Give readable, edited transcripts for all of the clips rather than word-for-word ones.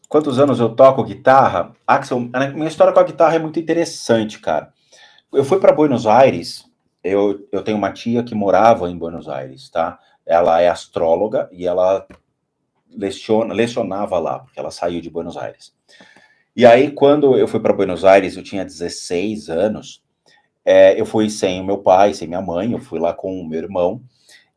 quantos anos eu toco guitarra? Axel, a minha história com a guitarra é muito interessante, cara. Eu fui para Buenos Aires, eu tenho uma tia que morava em Buenos Aires, tá? Ela é astróloga e ela lecionava lá, porque ela saiu de Buenos Aires. E aí, quando eu fui para Buenos Aires, eu tinha 16 anos, eu fui sem o meu pai, sem minha mãe, eu fui lá com o meu irmão,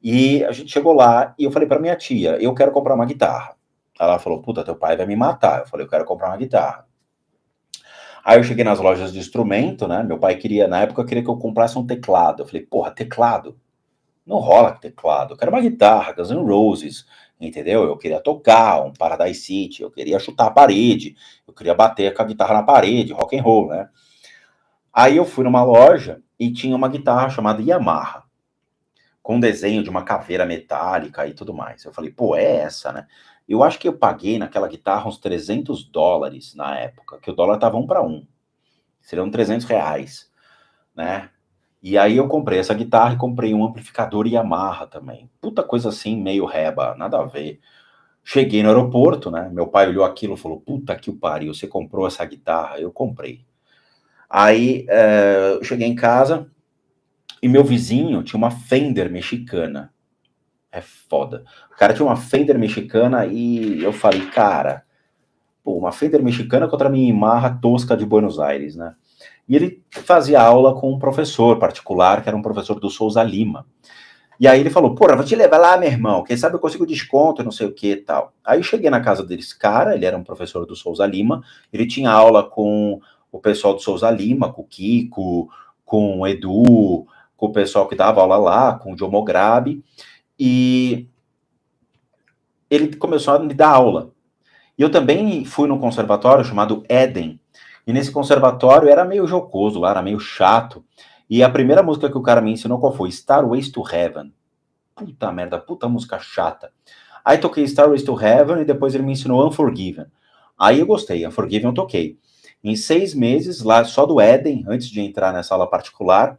e a gente chegou lá e eu falei para minha tia, eu quero comprar uma guitarra. Ela falou, puta, teu pai vai me matar. Eu falei, eu quero comprar uma guitarra. Aí eu cheguei nas lojas de instrumento, né? Meu pai queria, na época, queria que eu comprasse um teclado. Eu falei, porra, teclado? Não rola teclado. Eu quero uma guitarra, Guns N' Roses, entendeu? Eu queria tocar um Paradise City, eu queria chutar a parede, eu queria bater com a guitarra na parede, rock and roll, né? Aí eu fui numa loja e tinha uma guitarra chamada Yamaha, com desenho de uma caveira metálica e tudo mais. Eu falei, pô, é essa, né? Eu acho que eu paguei naquela guitarra uns $300 na época, que o dólar tava 1 para 1. Seriam R$ 300, né? E aí eu comprei essa guitarra e comprei um amplificador Yamaha também. Puta coisa assim, meio reba, nada a ver. Cheguei no aeroporto, né? Meu pai olhou aquilo e falou, puta que o pariu, você comprou essa guitarra? Eu comprei. Aí eu cheguei em casa e meu vizinho tinha uma Fender mexicana. É foda. O cara tinha uma Fender mexicana e eu falei, cara, pô, uma Fender mexicana contra a minha Yamaha tosca de Buenos Aires, né? E ele fazia aula com um professor particular, que era um professor do Souza Lima. E aí ele falou, porra, vou te levar lá, meu irmão, quem sabe eu consigo desconto, não sei o que e tal. Aí eu cheguei na casa desse cara, ele era um professor do Souza Lima, ele tinha aula com o pessoal do Souza Lima, com o Kiko, com o Edu, com o pessoal que dava aula lá, com o John Mograbi, e ele começou a me dar aula. E eu também fui num conservatório chamado Eden, e nesse conservatório era meio jocoso lá, era meio chato, e a primeira música que o cara me ensinou qual foi? Starways to Heaven. Puta merda, puta música chata. Aí toquei Starways to Heaven e depois ele me ensinou Unforgiven. Aí eu gostei, Unforgiven eu toquei. Em 6 meses, lá só do Eden, antes de entrar nessa aula particular,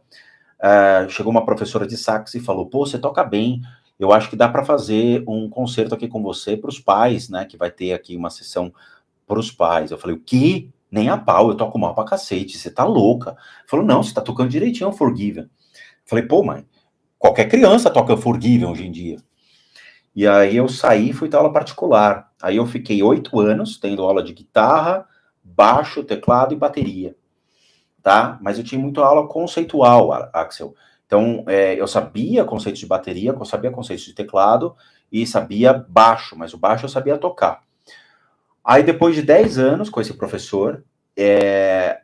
chegou uma professora de sax e falou, pô, você toca bem, eu acho que dá para fazer um concerto aqui com você para os pais, né, que vai ter aqui uma sessão para os pais. Eu falei, o quê? Nem a pau, eu toco mal pra cacete, você tá louca. Falou, não, você tá tocando direitinho Unforgiven. Falei, pô, mãe, qualquer criança toca Unforgiven hoje em dia. E aí eu saí e fui ter aula particular. Aí eu fiquei 8 anos tendo aula de guitarra, baixo, teclado e bateria, tá? Mas eu tinha muito aula conceitual, Axel. Então, eu sabia conceitos de bateria, eu sabia conceitos de teclado e sabia baixo, mas o baixo eu sabia tocar. Aí, depois de 10 anos com esse professor,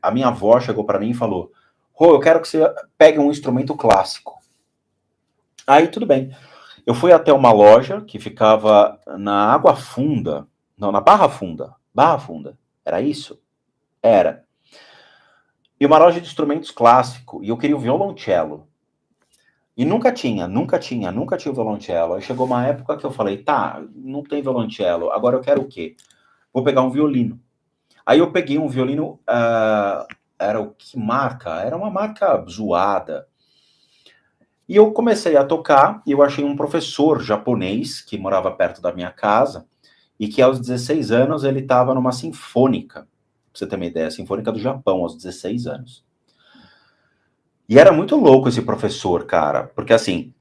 a minha avó chegou para mim e falou, Rô, eu quero que você pegue um instrumento clássico. Aí, tudo bem. Eu fui até uma loja que ficava na Água Funda, não, na Barra Funda. Barra Funda, era isso? Era. E uma loja de instrumentos clássico, e eu queria o violoncelo. E nunca tinha o violoncelo. Aí chegou uma época que eu falei, tá, não tem violoncelo, agora eu quero o quê? Vou pegar um violino. Aí eu peguei um violino, era o que marca? Era uma marca zoada. E eu comecei a tocar, e eu achei um professor japonês, que morava perto da minha casa, e que aos 16 anos ele estava numa sinfônica, pra você ter uma ideia, sinfônica do Japão, aos 16 anos. E era muito louco esse professor, cara, porque assim,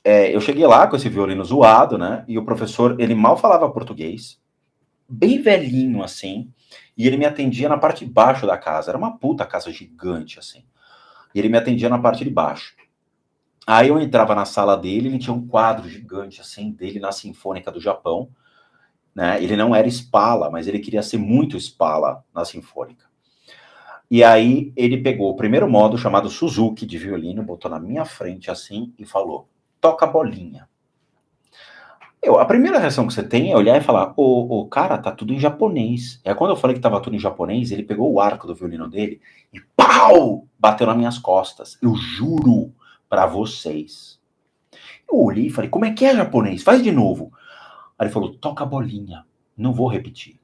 eu cheguei lá com esse violino zoado, né, e o professor, ele mal falava português, bem velhinho, assim, e ele me atendia na parte de baixo da casa, era uma puta casa gigante, assim, e ele me atendia na parte de baixo. Aí eu entrava na sala dele, ele tinha um quadro gigante, assim, dele na Sinfônica do Japão, né, ele não era Spala, mas ele queria ser muito Spala na Sinfônica. E aí ele pegou o primeiro modo, chamado Suzuki, de violino, botou na minha frente, assim, e falou, toca bolinha. A primeira reação que você tem é olhar e falar, cara, tá tudo em japonês. E aí quando eu falei que tava tudo em japonês, ele pegou o arco do violino dele e pau! Bateu nas minhas costas. Eu juro pra vocês. Eu olhei e falei, como é que é japonês? Faz de novo. Aí ele falou, toca bolinha. Não vou repetir.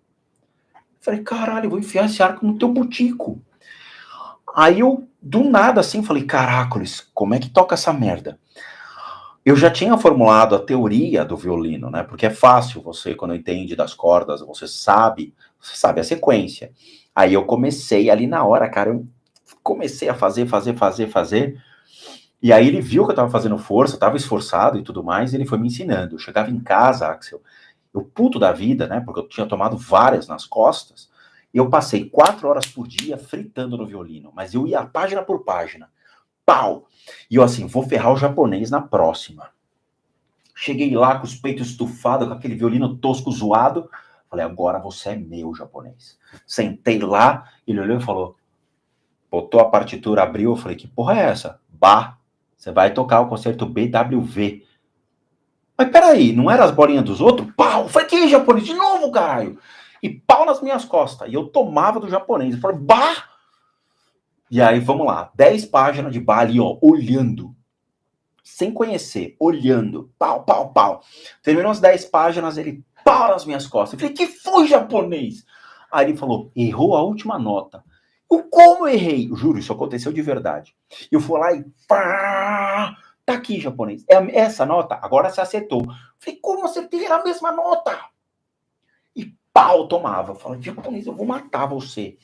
Eu falei, caralho, eu vou enfiar esse arco no teu butico. Aí eu, do nada assim, falei, caracoles, como é que toca essa merda? eu já tinha formulado a teoria do violino, né? Porque é fácil você, quando entende das cordas, você sabe a sequência. Aí eu comecei ali na hora, cara, eu comecei a fazer. E aí ele viu que eu tava fazendo força, tava esforçado e tudo mais, e ele foi me ensinando. Eu chegava em casa, Axel, eu puto da vida, né? Porque eu tinha tomado várias nas costas. E eu passei 4 horas por dia fritando no violino, mas eu ia página por página. Pau! E eu assim, vou ferrar o japonês na próxima. Cheguei lá com os peitos estufados, com aquele violino tosco zoado. Falei, agora você é meu, japonês. Sentei lá, ele olhou e falou, botou a partitura, abriu, eu falei, que porra é essa? Bah, você vai tocar o concerto BWV. Mas peraí, não era as bolinhas dos outros? Pau! Falei, que japonês? De novo, caralho! E pau nas minhas costas. E eu tomava do japonês. Eu falei, bah! E aí, vamos lá. 10 páginas de bar ali, ó, olhando. Sem conhecer, olhando. Pau, pau, pau. Terminou as 10 páginas, ele pau nas minhas costas. Eu falei, que foi, japonês? Aí ele falou, errou a última nota. Eu, como errei? Eu juro, isso aconteceu de verdade. Eu fui lá e pá! Tá aqui, japonês. É essa nota? Agora você acertou. Eu falei, como acertei? Era a mesma nota. E pau, tomava. Eu falei, japonês, eu vou matar você.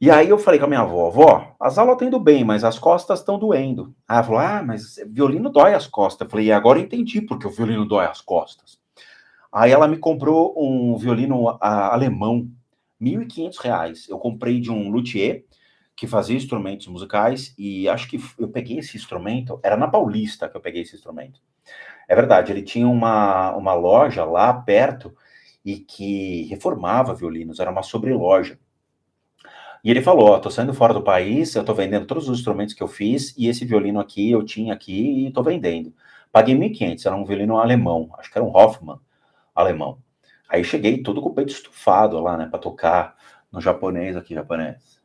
E aí eu falei com a minha avó, vó, as aulas estão indo bem, mas as costas estão doendo. Aí ela falou, mas violino dói as costas. Eu falei, e agora eu entendi porque o violino dói as costas. Aí ela me comprou um violino alemão, R$ 1.500. Eu comprei de um luthier que fazia instrumentos musicais e acho que eu peguei esse instrumento, era na Paulista que eu peguei esse instrumento. É verdade, ele tinha uma loja lá perto e que reformava violinos, era uma sobreloja. E ele falou, ó, tô saindo fora do país, eu tô vendendo todos os instrumentos que eu fiz, e esse violino aqui, eu tinha aqui e tô vendendo. Paguei 1.500, era um violino alemão, acho que era um Hoffmann alemão. Aí cheguei todo com o peito estufado lá, né, pra tocar no japonês aqui, japonês.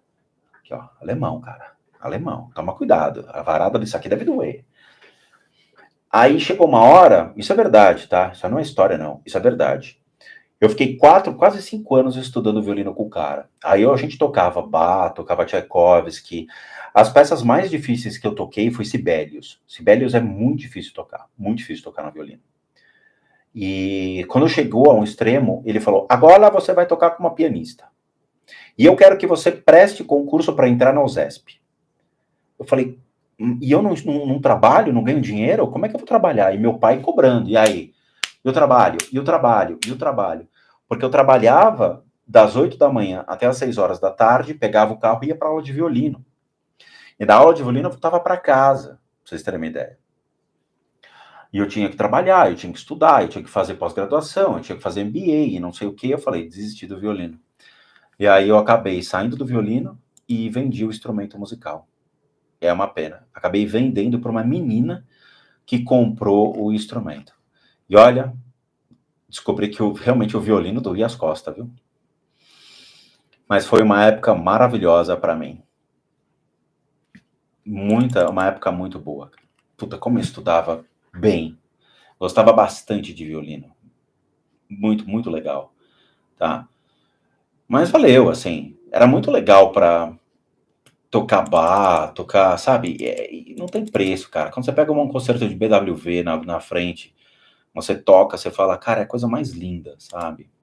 Aqui, ó, alemão, cara, alemão, toma cuidado, a varada disso aqui deve doer. Aí chegou uma hora, isso é verdade, tá? Isso não é história, não, isso é verdade. Eu fiquei quase 5 anos estudando violino com o cara. Aí a gente tocava Bach, tocava Tchaikovsky. As peças mais difíceis que eu toquei foi Sibelius. Sibelius é muito difícil tocar no violino. E quando chegou a um extremo, ele falou, agora você vai tocar com uma pianista. E eu quero que você preste concurso para entrar na USESP. Eu falei, e eu não trabalho, não ganho dinheiro? Como é que eu vou trabalhar? E meu pai cobrando, e aí? E o trabalho, e o trabalho, e o trabalho. Porque eu trabalhava das 8 da manhã até as 6 horas da tarde, pegava o carro e ia para aula de violino. E da aula de violino eu voltava para casa, pra vocês terem uma ideia. E eu tinha que trabalhar, eu tinha que estudar, eu tinha que fazer pós-graduação, eu tinha que fazer MBA e não sei o que. Eu falei, desisti do violino. E aí eu acabei saindo do violino e vendi o instrumento musical. É uma pena. Acabei vendendo para uma menina que comprou o instrumento. E olha, descobri que realmente o violino doía as costas, viu? Mas foi uma época maravilhosa para mim. Uma época muito boa. Puta, como eu estudava bem. Gostava bastante de violino. Muito, muito legal, tá? Mas valeu, assim. Era muito legal para tocar bar, tocar, sabe? Não tem preço, cara. Quando você pega um concerto de BWV na frente, você toca, você fala, cara, é a coisa mais linda, sabe?